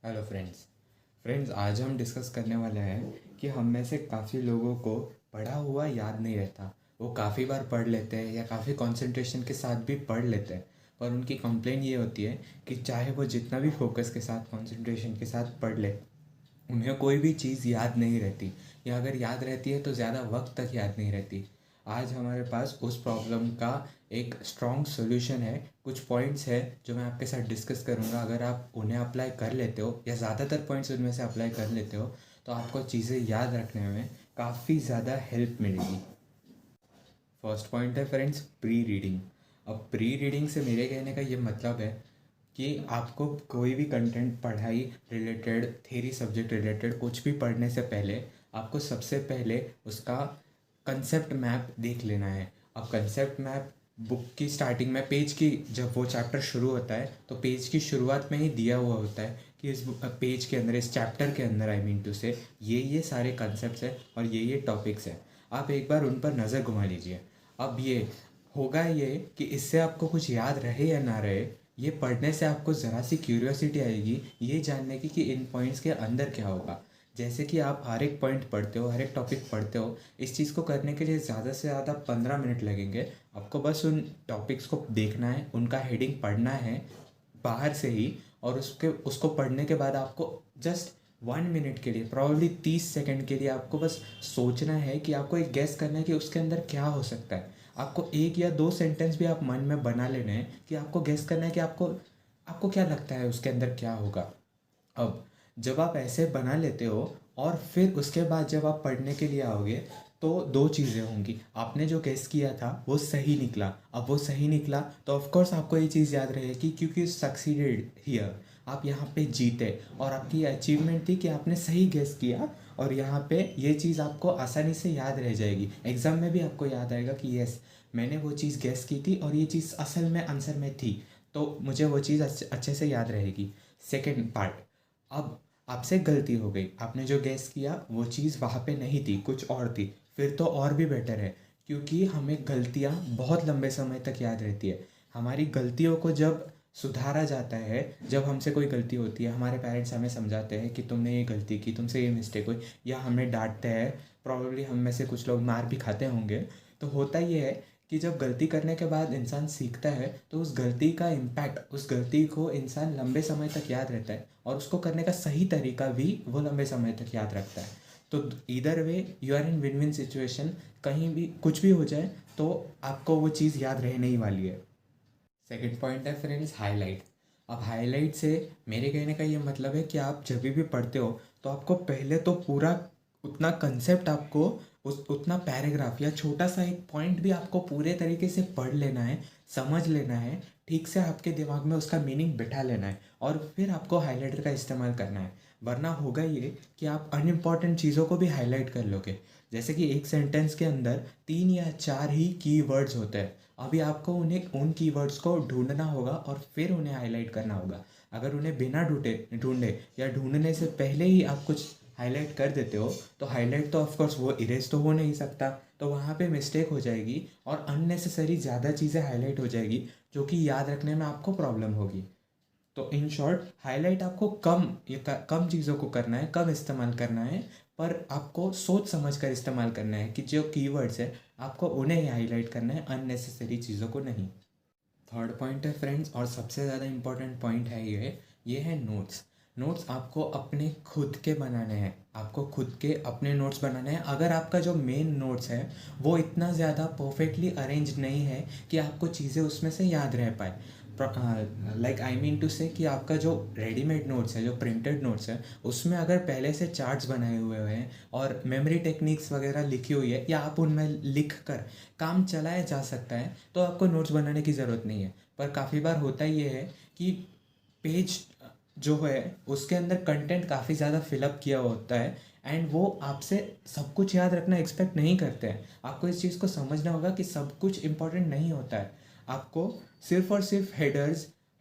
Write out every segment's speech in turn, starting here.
Hello friends आज हम discuss करने वाले हैं कि हम में से काफ़ी लोगों को पढ़ा हुआ याद नहीं रहता। वो काफ़ी बार पढ़ लेते हैं या काफ़ी कंसंट्रेशन के साथ भी पढ़ लेते हैं, पर उनकी कंप्लेन ये होती है कि चाहे वो जितना भी फोकस के साथ कंसंट्रेशन के साथ पढ़ ले, उन्हें कोई भी चीज़ याद नहीं रहती, या अगर याद रहती है तो ज़्यादा वक्त तक याद नहीं रहती। आज हमारे पास उस प्रॉब्लम का एक स्ट्रॉन्ग सॉल्यूशन है। कुछ पॉइंट्स है जो मैं आपके साथ डिस्कस करूँगा। अगर आप उन्हें अप्लाई कर लेते हो या ज़्यादातर पॉइंट्स उनमें से अप्लाई कर लेते हो तो आपको चीज़ें याद रखने में काफ़ी ज़्यादा हेल्प मिलेगी। फर्स्ट पॉइंट है फ्रेंड्स, प्री रीडिंग। अब प्री रीडिंग से मेरे कहने का ये मतलब है कि आपको कोई भी कंटेंट, पढ़ाई रिलेटेड, थ्योरी सब्जेक्ट रिलेटेड कुछ भी पढ़ने से पहले आपको सबसे पहले उसका कंसेप्ट मैप देख लेना है। अब कंसेप्ट मैप बुक की स्टार्टिंग में, पेज की, जब वो चैप्टर शुरू होता है तो पेज की शुरुआत में ही दिया हुआ होता है कि इस पेज के अंदर, इस चैप्टर के अंदर, आई मीन टू से, ये सारे कंसेप्ट्स हैं और ये टॉपिक्स हैं। आप एक बार उन पर नज़र घुमा लीजिए। अब ये होगा ये कि इससे आपको कुछ याद रहे या ना रहे, ये पढ़ने से आपको ज़रा सी क्यूरियोसिटी आएगी ये जानने की कि इन पॉइंट्स के अंदर क्या होगा। जैसे कि आप हर एक पॉइंट पढ़ते हो, हर एक टॉपिक पढ़ते हो, इस चीज़ को करने के लिए ज़्यादा से ज़्यादा 15 मिनट लगेंगे। आपको बस उन टॉपिक्स को देखना है, उनका हेडिंग पढ़ना है बाहर से ही, और उसको पढ़ने के बाद आपको जस्ट 1 मिनट के लिए, प्रॉब्लली 30 सेकंड के लिए आपको बस सोचना है कि आपको एक गेस करना है कि उसके अंदर क्या हो सकता है। आपको एक या दो सेंटेंस भी आप मन में बना लेने हैं कि आपको गेस करना है कि आपको आपको क्या लगता है उसके अंदर क्या होगा। अब जब आप ऐसे बना लेते हो और फिर उसके बाद जब आप पढ़ने के लिए आओगे तो दो चीज़ें होंगी। आपने जो गेस किया था वो सही निकला। अब वो सही निकला तो ऑफ कोर्स आपको ये चीज़ याद रहेगी क्योंकि सक्सीडेड हियर, आप यहाँ पे जीते, और आपकी अचीवमेंट थी कि आपने सही गेस किया, और यहाँ पे ये चीज़ आपको आसानी से याद रह जाएगी। एग्ज़ाम में भी आपको याद आएगा कि यस, मैंने वो चीज़ गेस की थी और ये चीज़ असल में आंसर में थी, तो मुझे वो चीज़ अच्छे से याद रहेगी। सेकेंड पार्ट, अब आपसे गलती हो गई, आपने जो गैस किया वो चीज़ वहाँ पे नहीं थी, कुछ और थी, फिर तो और भी बेटर है, क्योंकि हमें गलतियाँ बहुत लंबे समय तक याद रहती है। हमारी गलतियों को जब सुधारा जाता है, जब हमसे कोई गलती होती है, हमारे पेरेंट्स हमें समझाते हैं कि तुमने ये गलती की, तुमसे ये मिस्टेक हुई, या हमें डांटते हैं, प्रॉब्लली हम में से कुछ लोग मार भी खाते होंगे, तो होता ये है कि जब गलती करने के बाद इंसान सीखता है तो उस गलती का इम्पैक्ट, उस गलती को इंसान लंबे समय तक याद रहता है, और उसको करने का सही तरीका भी वो लंबे समय तक याद रखता है। तो either way you are in win win situation. कहीं भी कुछ भी हो जाए तो आपको वो चीज़ याद रहने ही वाली है। सेकंड पॉइंट है फ्रेंड्स, हाईलाइट। अब हाईलाइट से मेरे कहने का ये मतलब है कि आप जब भी पढ़ते हो तो आपको पहले तो पूरा उतना कंसेप्ट, आपको उतना पैराग्राफ या छोटा सा एक पॉइंट भी आपको पूरे तरीके से पढ़ लेना है, समझ लेना है, ठीक से आपके दिमाग में उसका मीनिंग बिठा लेना है, और फिर आपको हाईलाइटर का इस्तेमाल करना है। वरना होगा ये कि आप अनइम्पॉर्टेंट चीज़ों को भी हाईलाइट कर लोगे। जैसे कि एक सेंटेंस के अंदर 3 या 4 ही कीवर्ड्स होते हैं। अभी आपको उन्हें, उन कीवर्ड्स को ढूंढना होगा और फिर उन्हें हाईलाइट करना होगा। अगर उन्हें बिना ढूंढे ढूंढे या ढूंढने से पहले ही आप कुछ हाईलाइट कर देते हो तो हाईलाइट तो ऑफकोर्स वो इरेज तो हो नहीं सकता, तो वहाँ पे मिस्टेक हो जाएगी और अननेसेसरी ज़्यादा चीज़ें हाईलाइट हो जाएगी जो कि याद रखने में आपको प्रॉब्लम होगी। तो इन शॉर्ट, हाईलाइट आपको कम चीज़ों को करना है, कम इस्तेमाल करना है, पर आपको सोच समझ कर इस्तेमाल करना है कि जो कीवर्ड्स है आपको उन्हें ही हाईलाइट करना है, अननेसेसरी चीज़ों को नहीं। थर्ड पॉइंट है फ्रेंड्स, और सबसे ज़्यादा इम्पोर्टेंट पॉइंट है ये है नोट्स। नोट्स आपको अपने खुद के बनाने हैं, आपको खुद के अपने नोट्स बनाने हैं। अगर आपका जो मेन नोट्स है वो इतना ज़्यादा परफेक्टली अरेंज नहीं है कि आपको चीज़ें उसमें से याद रह पाए, लाइक आई मीन टू से कि आपका जो रेडीमेड नोट्स है, जो प्रिंटेड नोट्स है, उसमें अगर पहले से चार्ट्स बनाए हुए हैं और मेमोरी टेक्निक्स वगैरह लिखी हुई है, या आप उनमें लिख कर काम चलाया जा सकता है, तो आपको नोट्स बनाने की ज़रूरत नहीं है। पर काफ़ी बार होता ये है कि पेज जो है उसके अंदर कंटेंट काफ़ी ज़्यादा फिलअप किया होता है, एंड वो आपसे सब कुछ याद रखना एक्सपेक्ट नहीं करते हैं। आपको इस चीज़ को समझना होगा कि सब कुछ इम्पोर्टेंट नहीं होता है। आपको सिर्फ और सिर्फ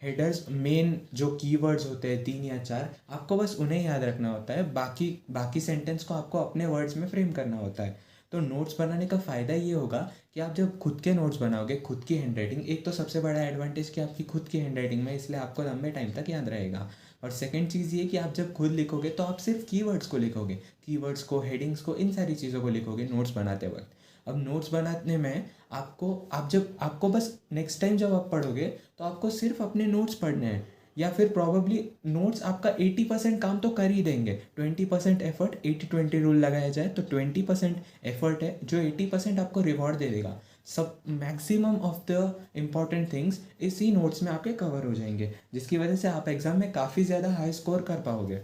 हेडर्स मेन जो कीवर्ड्स होते हैं 3 या 4, आपको बस उन्हें याद रखना होता है। बाकी बाकी सेंटेंस को आपको अपने वर्ड्स में फ्रेम करना होता है। तो नोट्स बनाने का फ़ायदा ये होगा कि आप जब खुद के नोट्स बनाओगे, खुद की हैंड राइटिंग, एक तो सबसे बड़ा एडवांटेज कि आपकी खुद की हैंड राइटिंग में, इसलिए आपको लंबे टाइम तक याद रहेगा। और सेकंड चीज़ ये कि आप जब खुद लिखोगे तो आप सिर्फ कीवर्ड्स को लिखोगे, कीवर्ड्स को, हेडिंग्स को, इन सारी चीज़ों को लिखोगे नोट्स बनाते वक्त। अब नोट्स बनाने में आपको बस नेक्स्ट टाइम जब आप पढ़ोगे तो आपको सिर्फ अपने नोट्स पढ़ने हैं, या फिर प्रॉबली नोट्स आपका 80% काम तो कर ही देंगे। 20% एफर्ट, 80-20 रूल लगाया जाए तो 20% एफर्ट है जो 80% आपको रिवॉर्ड दे देगा। सब maximum of the important things इसी नोट्स में आपके कवर हो जाएंगे, जिसकी वजह से आप एग्ज़ाम में काफ़ी ज़्यादा हाई स्कोर कर पाओगे।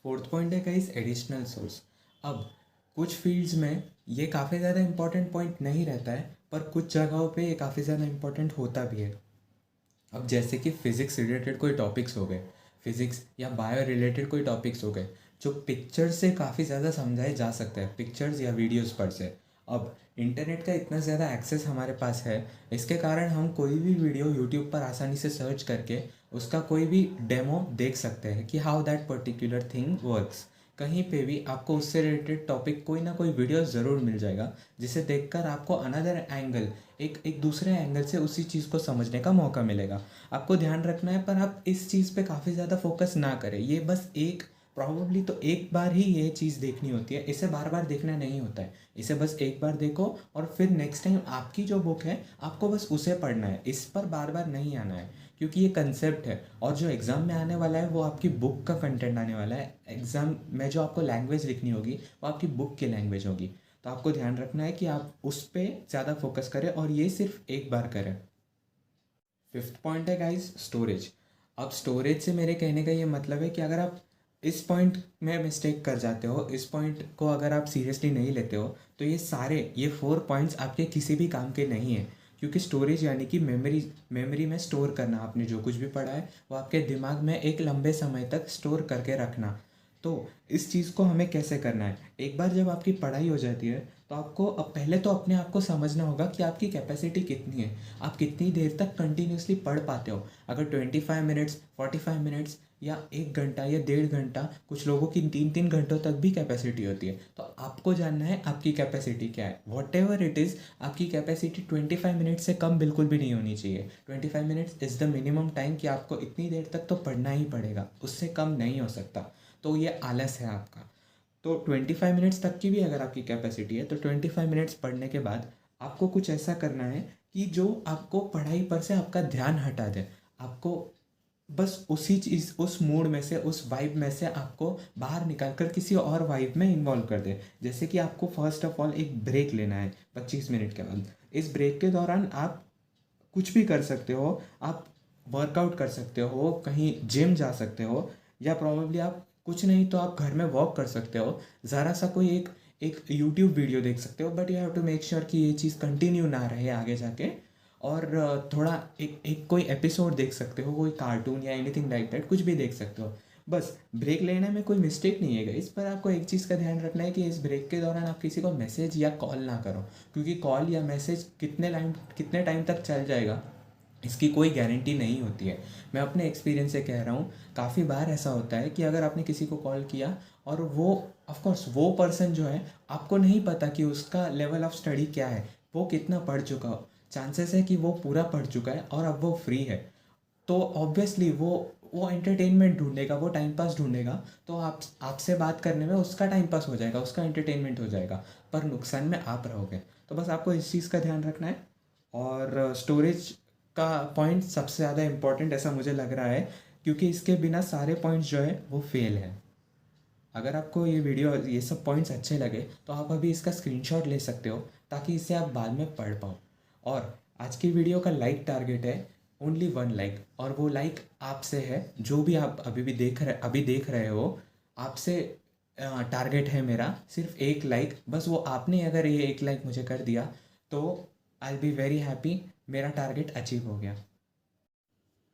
फोर्थ पॉइंट है गाइस, एडिशनल सोर्स। अब कुछ फील्ड्स में ये काफ़ी ज़्यादा इंपॉर्टेंट पॉइंट नहीं रहता है, पर कुछ जगहों पे ये काफ़ी ज़्यादा इंपॉर्टेंट होता भी है। अब जैसे कि फ़िज़िक्स रिलेटेड कोई टॉपिक्स हो गए, फिज़िक्स या बायो रिलेटेड कोई टॉपिक्स हो गए जो पिक्चर से काफ़ी ज़्यादा समझाए जा सकते हैं, पिक्चर्स या वीडियोस पर से। अब इंटरनेट का इतना ज़्यादा एक्सेस हमारे पास है, इसके कारण हम कोई भी वीडियो यूट्यूब पर आसानी से सर्च करके उसका कोई भी डेमो देख सकते हैं कि how that particular thing works. कहीं पे भी आपको उससे रिलेटेड टॉपिक कोई ना कोई वीडियो ज़रूर मिल जाएगा, जिसे देखकर आपको अनदर एंगल, एक एक दूसरे एंगल से उसी चीज़ को समझने का मौका मिलेगा। आपको ध्यान रखना है, पर आप इस चीज़ पे काफ़ी ज़्यादा फोकस ना करें। ये बस एक, प्रॉबली तो एक बार ही ये चीज़ देखनी होती है, इसे बार बार देखना नहीं होता है। इसे बस एक बार देखो और फिर नेक्स्ट टाइम आपकी जो बुक है आपको बस उसे पढ़ना है, इस पर बार बार नहीं आना है, क्योंकि ये कंसेप्ट है। और जो एग्ज़ाम में आने वाला है वो आपकी बुक का कंटेंट आने वाला है। एग्ज़ाम में जो आपको लैंग्वेज लिखनी होगी वो आपकी बुक की लैंग्वेज होगी। तो आपको ध्यान रखना है कि आप उस पर ज़्यादा फोकस करें और ये सिर्फ एक बार करें। फिफ्थ पॉइंट है गाइस, स्टोरेज। अब स्टोरेज से मेरे कहने का ये मतलब है कि अगर आप इस पॉइंट में मिस्टेक कर जाते हो, इस पॉइंट को अगर आप सीरियसली नहीं लेते हो, तो ये 4 पॉइंट्स आपके किसी भी काम के नहीं है। क्योंकि स्टोरेज यानी कि मेमोरी में स्टोर करना, आपने जो कुछ भी पढ़ा है वो आपके दिमाग में एक लंबे समय तक स्टोर करके रखना। तो इस चीज़ को हमें कैसे करना है, एक बार जब आपकी पढ़ाई हो जाती है तो आपको अब पहले तो अपने आप को समझना होगा कि आपकी कैपेसिटी कितनी है, आप कितनी देर तक कंटिन्यूसली पढ़ पाते हो। अगर 25 मिनट्स, 45 मिनट्स या 1 घंटा या 1.5 घंटा, कुछ लोगों की 3-3 घंटों तक भी कैपेसिटी होती है, तो आपको जानना है आपकी कैपेसिटी क्या है। वॉट एवर इट इज़, आपकी कैपेसिटी 25 मिनट से कम बिल्कुल भी नहीं होनी चाहिए। 25 minutes is the minimum time कि आपको इतनी देर तक तो पढ़ना ही पड़ेगा, उससे कम नहीं हो सकता। तो ये आलस है आपका। तो 25 मिनट्स तक की भी अगर आपकी कैपेसिटी है तो 25 मिनट्स पढ़ने के बाद आपको कुछ ऐसा करना है कि जो आपको पढ़ाई पर से आपका ध्यान हटा दे। आपको बस उसी चीज़, उस मूड में से, उस वाइब में से आपको बाहर निकाल कर किसी और वाइब में इन्वॉल्व कर दे। जैसे कि आपको फर्स्ट ऑफ ऑल एक ब्रेक लेना है 25 मिनट के बाद। इस ब्रेक के दौरान आप कुछ भी कर सकते हो, आप वर्कआउट कर सकते हो, कहीं जिम जा सकते हो, या प्रॉबेबली आप कुछ नहीं तो आप घर में वॉक कर सकते हो। ज़रा सा कोई एक एक यूट्यूब वीडियो देख सकते हो, but you have to make sure कि ये चीज़ कंटिन्यू ना रहे आगे जाके। और थोड़ा एक एक कोई एपिसोड देख सकते हो, कोई कार्टून या एनीथिंग लाइक दैट, कुछ भी देख सकते हो। बस ब्रेक लेने में कोई मिस्टेक नहीं है इस पर। आपको एक चीज़ का ध्यान रखना है कि इस ब्रेक के दौरान आप किसी को मैसेज या कॉल ना करो, क्योंकि कॉल या मैसेज कितने टाइम तक चल जाएगा इसकी कोई गारंटी नहीं होती है। मैं अपने एक्सपीरियंस से कह रहा हूँ, काफ़ी बार ऐसा होता है कि अगर आपने किसी को कॉल किया और वो, ऑफ कोर्स वो पर्सन जो है, आपको नहीं पता कि उसका लेवल ऑफ स्टडी क्या है, वो कितना पढ़ चुका हो। चांसेस है कि वो पूरा पढ़ चुका है और अब वो फ्री है, तो ऑब्वियसली वो एंटरटेनमेंट ढूंढेगा, वो टाइम पास ढूंढेगा। तो आपसे बात करने में उसका टाइम पास हो जाएगा, उसका एंटरटेनमेंट हो जाएगा, पर नुकसान में आप रहोगे। तो बस आपको इस चीज़ का ध्यान रखना है। और स्टोरेज का पॉइंट सबसे ज़्यादा इम्पोर्टेंट ऐसा मुझे लग रहा है, क्योंकि इसके बिना सारे पॉइंट्स जो है वो फेल है। अगर आपको ये वीडियो, ये सब पॉइंट्स अच्छे लगे तो आप अभी इसका स्क्रीनशॉट ले सकते हो, ताकि इसे आप बाद में पढ़ पाओ। और आज की वीडियो का लाइक टारगेट है ओनली 1 लाइक, और वो लाइक आपसे है, जो भी आप अभी देख रहे हो, आपसे टारगेट है मेरा सिर्फ 1 लाइक। बस वो आपने अगर ये 1 लाइक मुझे कर दिया तो आई बी वेरी हैप्पी, मेरा टारगेट अचीव हो गया।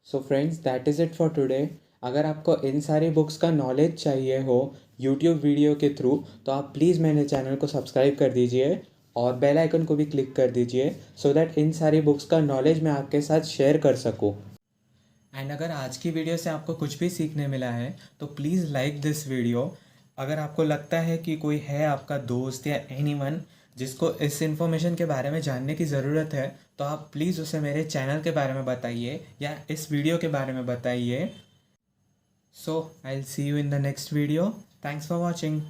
So friends, that is it for today. अगर आपको इन सारी बुक्स का नॉलेज चाहिए हो यूट्यूब वीडियो के थ्रू, तो आप प्लीज़ मेरे चैनल को सब्सक्राइब कर दीजिए और बेल आइकन को भी क्लिक कर दीजिए, सो दैट इन सारी बुक्स का नॉलेज मैं आपके साथ शेयर कर सकूँ। एंड अगर आज की वीडियो से आपको कुछ भी सीखने मिला है तो प्लीज़ लाइक दिस वीडियो, अगर आपको लगता है कि कोई है आपका दोस्त या एनीवन जिसको इस इन्फॉर्मेशन के बारे में जानने की ज़रूरत है, तो आप प्लीज़ उसे मेरे चैनल के बारे में बताइए या इस वीडियो के बारे में बताइए. So I'll see you in the next video. Thanks for watching.